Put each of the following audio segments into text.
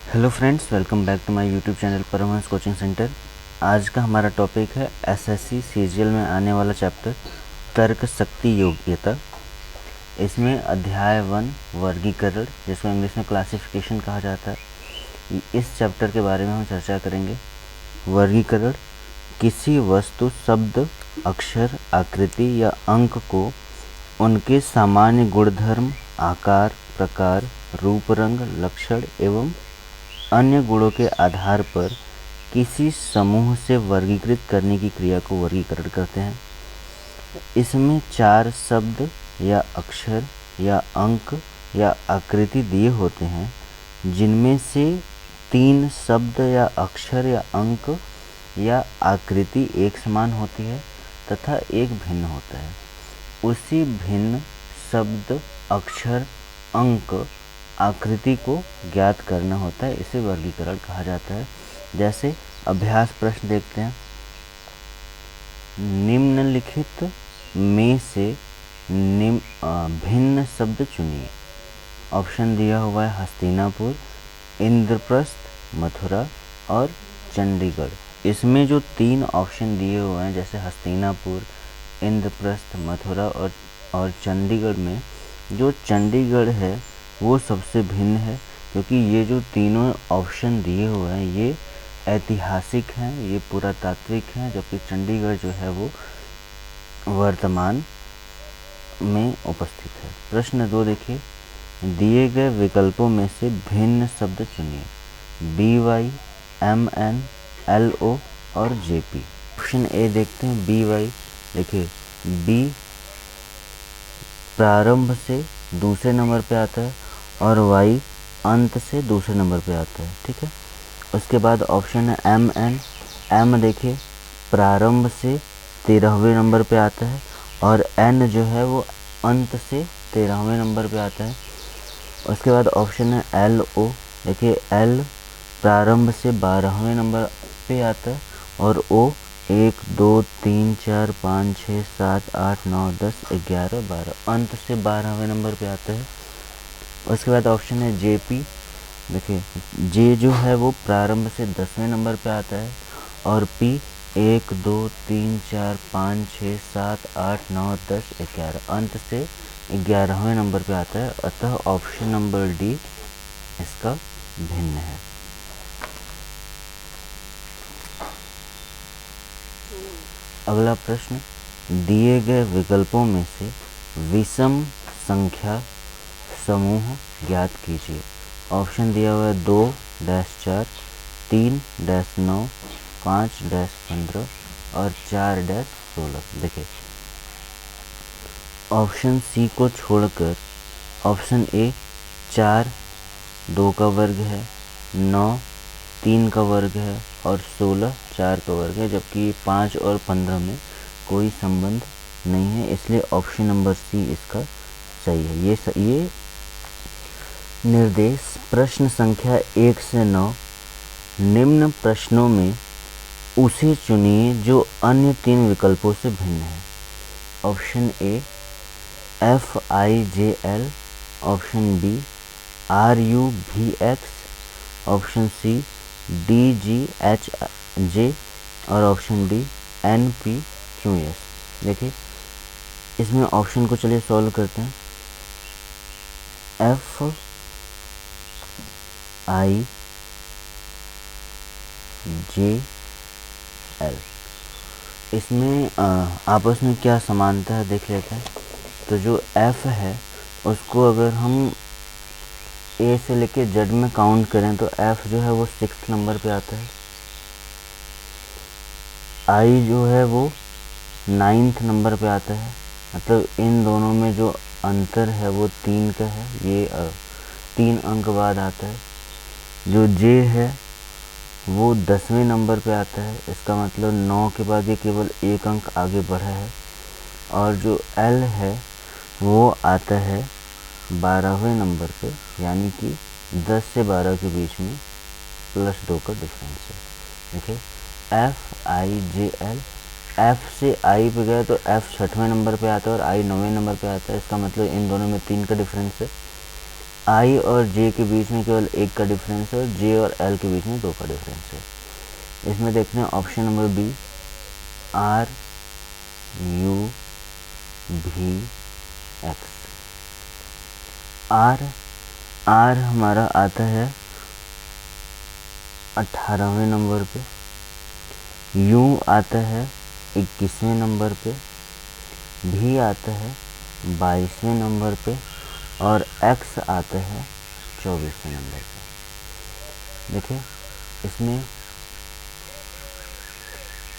Hello friends, welcome back to my YouTube channel Paramhans coaching centre. आज का हमारा topic है एसएससी सीजीएल में आने वाला चैप्टर तर्क शक्ति योग्यता। इसमें अध्याय 1 वर्गीकरण, जिसको इंग्लिश में क्लासिफिकेशन कहा जाता है, इस चैप्टर के बारे में हम चर्चा करेंगे। वर्गीकरण किसी वस्तु, शब्द, अक्षर, आकृति या अंक को उनके सामान्य गुणधर्म, आकार, प्रकार, रूप, रंग, लक्षण एवं अन्य गुणों के आधार पर किसी समूह से वर्गीकृत करने की क्रिया को वर्गीकरण कहते हैं। इसमें 4 शब्द या अक्षर या अंक या आकृति दिए होते हैं, जिनमें से 3 शब्द या अक्षर या अंक या आकृति एक समान होती है तथा एक भिन्न होता है। उसी भिन्न शब्द, अक्षर, अंक, आकृति को ज्ञात करना होता है, इसे वर्गीकरण कहा जाता है। जैसे अभ्यास प्रश्न देखते हैं। निम्नलिखित में से भिन्न शब्द चुनिए। ऑप्शन दिया हुआ है हस्तिनापुर, इंद्रप्रस्थ, मथुरा और चंडीगढ़। इसमें जो 3 ऑप्शन दिए हुए हैं, जैसे हस्तिनापुर, इंद्रप्रस्थ, मथुरा और चंडीगढ़ में जो चंडीगढ़ है वो सबसे भिन्न है, क्योंकि ये जो तीनों ऑप्शन दिए हुए हैं ये ऐतिहासिक हैं, ये पुरातात्विक हैं, जबकि चंडीगढ़ जो है वो वर्तमान में उपस्थित है। प्रश्न 2 देखिए। दिए गए विकल्पों में से भिन्न शब्द चुनिए। BY, MN, LO और JP। ऑप्शन ए देखते हैं, BY। देखिए, B प्रारंभ से दूसरे नंबर पे आता है और Y अंत से दूसरे नंबर पे आता है, ठीक है। उसके बाद ऑप्शन है MN। M देखिए, प्रारंभ से 13वें नंबर पे आता है और N जो है वो अंत से 13वें नंबर पे आता है। उसके बाद ऑप्शन है LO। देखिए, L प्रारंभ से 12वें नंबर पे आता है और O 1 2 3 4 5 6 7 8 9 10 11 12 अंत से 12वें नंबर पे आता है। उसके बाद ऑप्शन है JP। देखिए, J जो है वो प्रारंभ से 10वें नंबर पे आता है और P 1 2 3 4 5 6 7 8 9 10 11 अंत से 11वें नंबर पे आता है। अतः ऑप्शन नंबर D इसका भिन्न है। अगला प्रश्न, दिए गए विकल्पों में से विषम संख्या समूह ज्ञात कीजिए। ऑप्शन दिया हुआ है 2-4, 3-9, 5-15 और 4-16। देखिए, ऑप्शन सी को छोड़कर ऑप्शन ए 4 2 का वर्ग है, 9 3 का वर्ग है और 16 4 का वर्ग है, जबकि 5 और 15 में कोई संबंध नहीं है, इसलिए ऑप्शन नंबर सी इसका सही है। ये निर्देश प्रश्न संख्या 1 से 9। निम्न प्रश्नों में उसे चुनिए जो अन्य 3 विकल्पों से भिन्न है। Option A FIJL, option B RUVX, option C DGHJ और ऑप्शन डी NPQS। देखिए, इसमें ऑप्शन को चलिए सॉल्व करते हैं। FIJL, इसमें आपस में क्या समानता है देख लेते हैं। तो जो F है उसको अगर हम A से लेके Z में काउंट करें तो F जो है वो 6th नंबर पे आता है। I जो है वो 9th नंबर पे आता है। मतलब इन दोनों में जो अंतर है वो 3 का है, ये 3 अंक बाद आता है। जो J है वो 10वें नंबर पे आता है, इसका मतलब 9 के बाद ये केवल 1 अंक आगे बढ़ा है। और जो L है वो आता है 12वें नंबर पे, यानी कि 10 से 12 के बीच में +2 का डिफरेंस है। देखिए, FIJL, F से I पे गया तो F 6वें नंबर पे आता है और I 9वें नंबर पे आता है, इसका मतलब इन दोनों में 3 का डिफरेंस है। आई और जे के बीच में केवल एक का डिफरेंस है और जे और एल के बीच में 2 का डिफरेंस है। इसमें देखते हैं option number B, R U भी एक्स। आर हमारा आता है 18वें नंबर पे, यू आता है 21वें नंबर पे, भी आता है 22वें नंबर पे और एक्स आता है 24वें नंबर पे। देखिए इसमें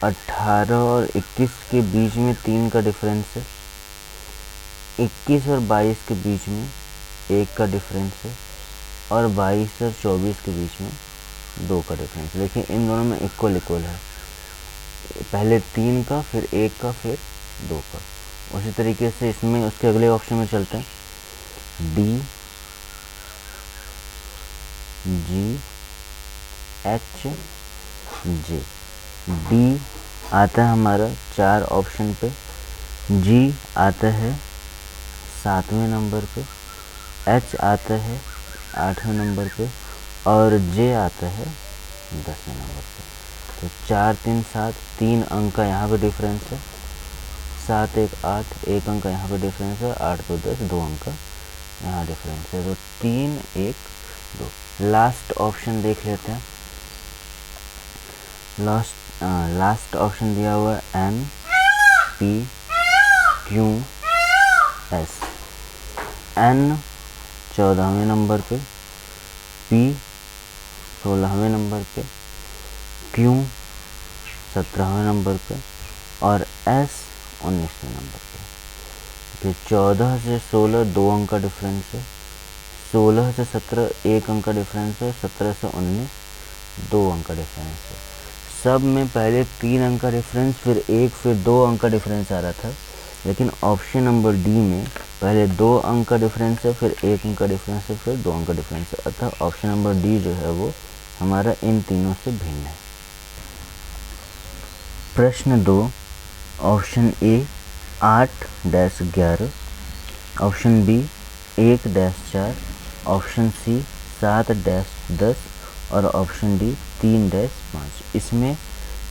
18 और 21 के बीच में 3 का डिफरेंस है, 21 और 22 के बीच में 1 का डिफरेंस है और 22 और 24 के बीच में 2 का डिफरेंस है। देखिए इन दोनों में इक्वल है, पहले 3 का, फिर 1 का, फिर 2 का। उसी तरीके से इसमें उसके अगले ऑप्शन में चलते हैं, D G H J. D आता है हमारा 4 ऑप्शन पे, जी आता है 7वें नंबर पे, एच आता है 8वें नंबर पे और जे आता है 10वें नंबर पे। तो 4 3 7, 3 अंक का यहाँ पे डिफरेंस है, 7 1 8, 1 अंक का यहाँ पे डिफरेंस है, 8 2 10, 2 अंक का यहाँ डिफरेंस है। तो 3 1 2। लास्ट ऑप्शन देख लेते हैं। लास्ट ऑप्शन दिया हुआ है N P Q S. N 14वें नंबर पे, पी 16वें नंबर पे, क्यू 17वें नंबर पे और एस 19वें नंबर पे। फिर 14 से 16 2 अंक का डिफरेंस है, 16 से 17 1 अंक का डिफरेंस है, 17 से 19 2 अंक का डिफरेंस है। सब में पहले 3 अंक का डिफरेंस, फिर 1, फिर 2 अंक का डिफरेंस आ रहा था, लेकिन ऑप्शन नंबर डी में पहले 2 अंक का डिफरेंस है, फिर 1 अंक का डिफरेंस है, फिर 2 अंक का डिफरेंस है। अतः ऑप्शन नंबर डी जो है वो हमारा इन तीनों से भिन्न है। प्रश्न 2, option A 8-11, option B 1-4, option C 7-10 और ऑप्शन डी 3-5। इसमें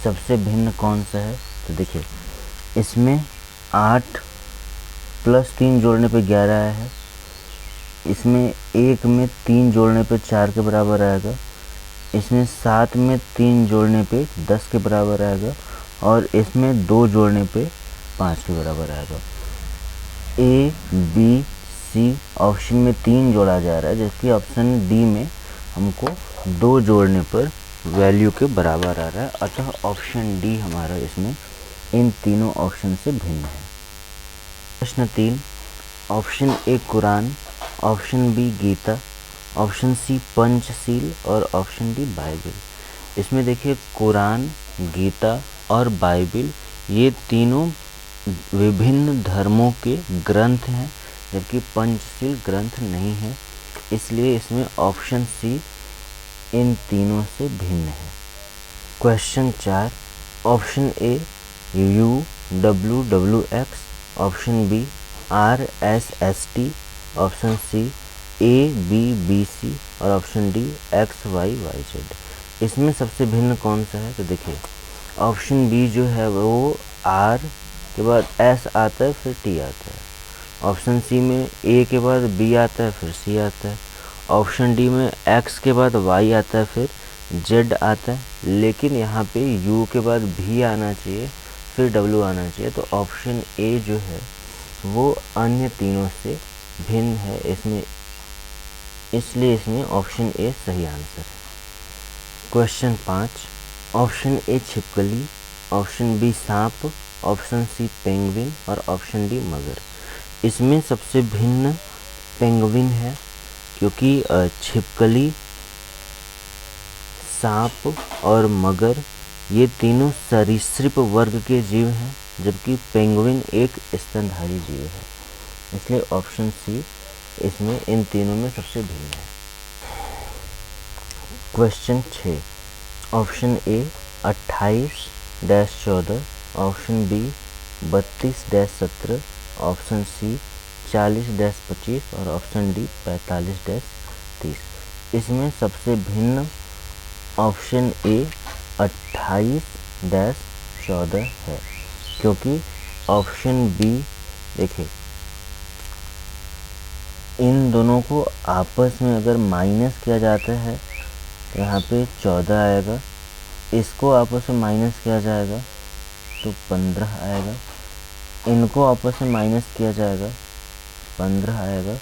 सबसे भिन्न कौन सा है? तो देखिए इसमें 8 + 3 जोड़ने पे 11 आया है, इसमें 1 में 3 जोड़ने पे 4 के बराबर आएगा, इसमें 7 में 3 जोड़ने पे 10 के बराबर आएगा और इसमें 2 जोड़ने पे 5 के बराबर आएगा। ए बी सी ऑप्शन में 3 जोड़ा जा रहा है, जबकि ऑप्शन डी में हमको 2 जोड़ने पर वैल्यू के बराबर आ रहा है। अतः ऑप्शन डी हमारा इसमें इन तीनों ऑप्शन से भिन्न है। प्रश्न 3, option A Quran, option B Gita, option C Panchsheel और ऑप्शन डी बाइबिल। इसमें देखिए कुरान, गीता और बाइबिल ये तीनों विभिन्न धर्मों के ग्रंथ हैं, जबकि पंचशील ग्रंथ नहीं है, इसलिए इसमें ऑप्शन सी इन तीनों से भिन्न है। Question 4, option A UWX, option B RSST, option C ABBC और ऑप्शन डी XYYZ। इसमें सबसे भिन्न कौन सा है? तो देखिए ऑप्शन बी जो है वो R के बाद S आता है, फिर T आता है। ऑप्शन सी में A के बाद B आता है, फिर C आता है। ऑप्शन डी में X के बाद Y आता है, फिर Z आता है, लेकिन यहाँ पे U के बाद भी आना चाहिए, फिर W आना चाहिए। तो ऑप्शन ए जो है वो अन्य तीनों से भिन्न है इसमें, इसलिए इसमें ऑप्शन ए सही आंसर है। क्वेश्चन 5, ऑप्शन ए छिपकली, ऑप्शन बी सांप, ऑप्शन सी पेंगुइन और ऑप्शन डी मगर। इसमें सबसे भिन्न पेंगुइन है, क्योंकि छिपकली, सांप और मगर ये तीनों सरीसृप वर्ग के जीव हैं, जबकि पेंगुइन एक स्तनधारी जीव है, इसलिए ऑप्शन सी इसमें इन तीनों में सबसे भिन्न है। Question 6, option A 28-14, option B 32-17, option C 40-25 और ऑप्शन डी 45-30। इसमें सबसे भिन्न ऑप्शन ए 28-14 है, क्योंकि ऑप्शन बी देखिए इन दोनों को आपस में अगर माइनस किया जाता है तो यहाँ पे 14 आएगा, इसको आपस में माइनस किया जाएगा तो 15 आएगा, इनको आपस में माइनस किया जाएगा 15 आएगा,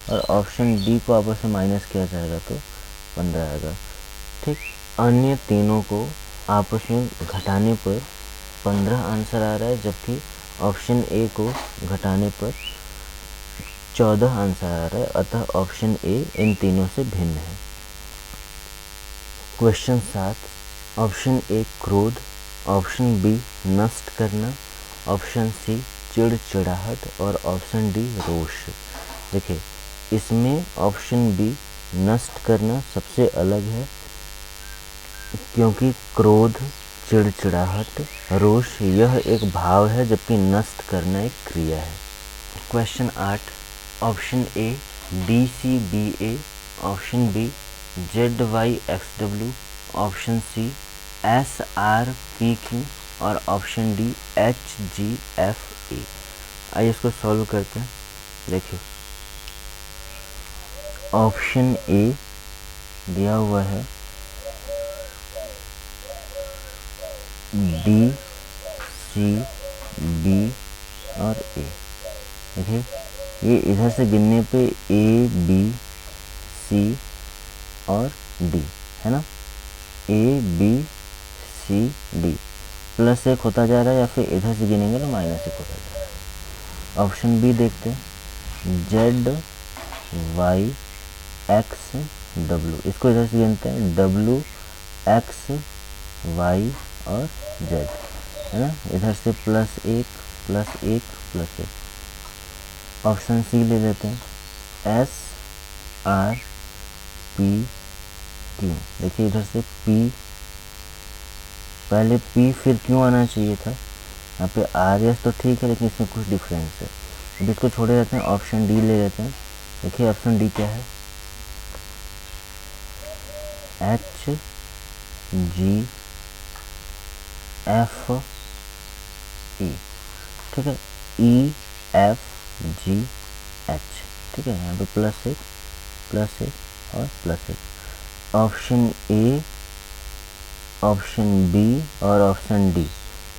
और ऑप्शन डी को आपस में माइनस किया जाएगा तो 15 आएगा। ठीक, अन्य तीनों को आपस में घटाने पर 15 आंसर आ रहा है, जबकि ऑप्शन ए को घटाने पर 14 आंसर आ रहा है, अतः ऑप्शन ए इन तीनों से भिन्न है। क्वेश्चन 7, ऑप्शन ए क्रोध, ऑप्शन बी नष्ट करना, ऑप्शन सी चिड़चिड़ाहट और ऑप्शन डी रोष। देखिए इसमें ऑप्शन बी नष्ट करना सबसे अलग है, क्योंकि क्रोध, चिड़चिड़ाहट, रोष यह एक भाव है, जबकि नष्ट करना एक क्रिया है। Question 8, option A DCBA, option B ZYXW, option C SRPQ और ऑप्शन डी HGFA। आइए इसको सॉल्व करते हैं। देखिए ऑप्शन ए दिया हुआ है D, C, B और A। देखिए ये इधर से गिनने पे A, B, C और D है ना, A, B, C, D plus 1 होता जा रहा है, या फिर इधर से गिनेंगे तो माइनस 1 होता जा रहा है। ऑप्शन बी देखते हैं, ZYXW, इसको इधर से गिनते हैं W, X, Y और Z है ना, इधर से +1 +1 +1। ऑप्शन सी ले लेते हैं, SRPQ। देखिए इधर से P, पहले P फिर क्यों आना चाहिए था, यहाँ पे RS तो ठीक है, लेकिन इसमें कुछ डिफरेंस है। अब इसको छोड़े रहते हैं, ऑप्शन डी ले लेते हैं। देखिए ऑप्शन डी क्या है, HGFE, ठीक है, EFGH, ठीक है, यहाँ पे +1 +1 और +1। ऑप्शन ए, ऑप्शन बी और ऑप्शन डी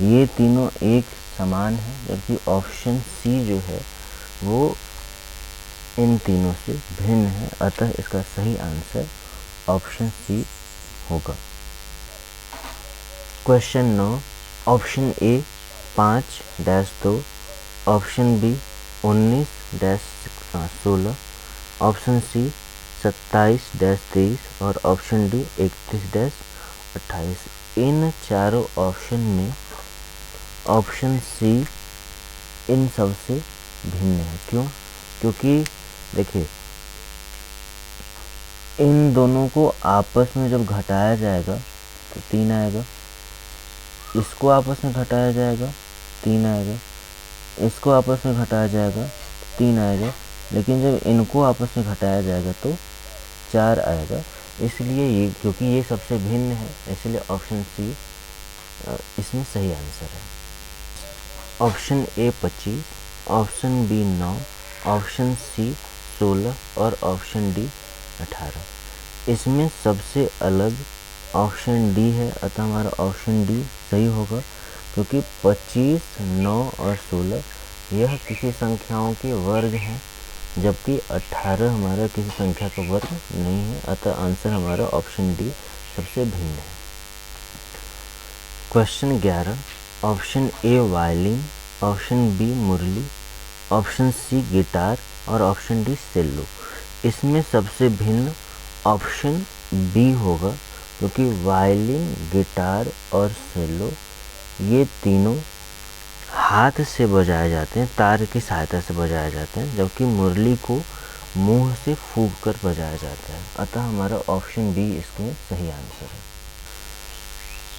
ये तीनों एक समान है, जबकि ऑप्शन सी जो है वो इन तीनों से भिन्न है, अतः इसका सही आंसर ऑप्शन सी होगा। Question 9, option A 5-2, option B 19-16, option C 27-23 और ऑप्शन डी 31-28। इन चारों ऑप्शन में ऑप्शन सी इन सब से भिन्न है। क्यों? क्योंकि देखिए इन दोनों को आपस में जब घटाया जाएगा तो 3 आएगा, इसको आपस में घटाया जाएगा 3 आएगा, इसको आपस में घटाया जाएगा 3 आएगा, लेकिन जब इनको आपस में घटाया जाएगा तो 4 आएगा। इसलिए ये क्योंकि ये सबसे भिन्न है, इसलिए ऑप्शन सी इसमें सही आंसर है। Option A 25, option B 9, option C 16 और ऑप्शन डी 18। इसमें सबसे अलग ऑप्शन डी है, अतः हमारा ऑप्शन डी सही होगा, क्योंकि 25, 9 और 16 यह किसी संख्याओं के वर्ग हैं, जबकि 18 हमारा किसी संख्या का वर्ग नहीं है, अतः आंसर हमारा ऑप्शन डी सबसे भिन्न है। Question 11, option A violin, option B मुरली, ऑप्शन सी गिटार और ऑप्शन डी सेलो। इसमें सबसे भिन्न ऑप्शन बी होगा, क्योंकि वायलिन, गिटार और सेलो ये तीनों हाथ से बजाए जाते हैं, तार की सहायता से बजाए जाते हैं, जबकि मुरली को मुंह से फूंक कर बजाया जाता है, अतः हमारा ऑप्शन बी इसमें सही आंसर है।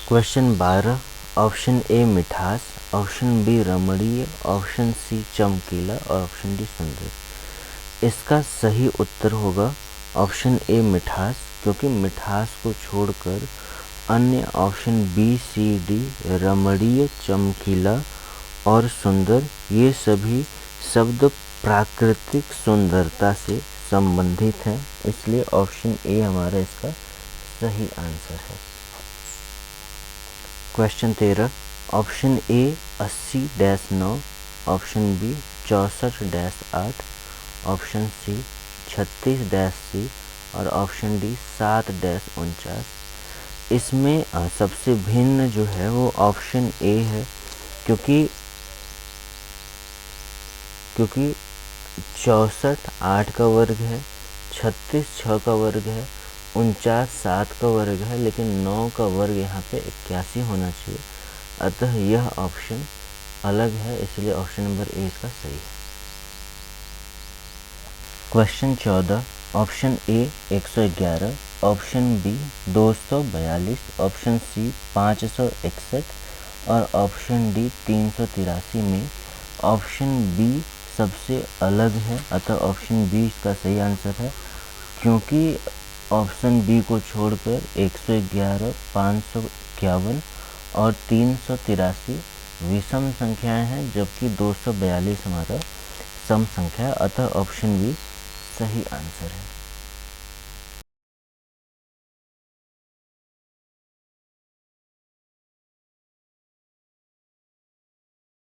क्वेश्चन 12, ऑप्शन ए मिठास, ऑप्शन बी रमणीय, ऑप्शन सी चमकीला और ऑप्शन डी सुंदर। इसका सही उत्तर होगा ऑप्शन ए मिठास, क्योंकि मिठास को छोड़कर अन्य ऑप्शन बी सी डी रमणीय, चमकीला और सुंदर ये सभी शब्द प्राकृतिक सुंदरता से संबंधित हैं, इसलिए ऑप्शन ए हमारा इसका सही आंसर है। Question 13, option A 80-9, option B 64-8, option C 36-C और ऑप्शन डी 7-49। इसमें सबसे भिन्न जो है वो ऑप्शन ए है, क्योंकि 64 8 का वर्ग है, 36 6 का वर्ग है, 49 7 का वर्ग है, लेकिन 9 का वर्ग यहाँ पे 81 होना चाहिए, अतः यह ऑप्शन अलग है, इसलिए ऑप्शन नंबर ए इसका सही है। Question 14, option A 111, option B 242, option C 561 और ऑप्शन डी 383 में ऑप्शन बी सबसे अलग है, अतः ऑप्शन बी इसका सही आंसर है, क्योंकि ऑप्शन बी को छोड़कर 111, 551 और 383 विषम संख्याएं हैं, जबकि 242 हमारा सम संख्या है, अतः ऑप्शन बी सही आंसर है।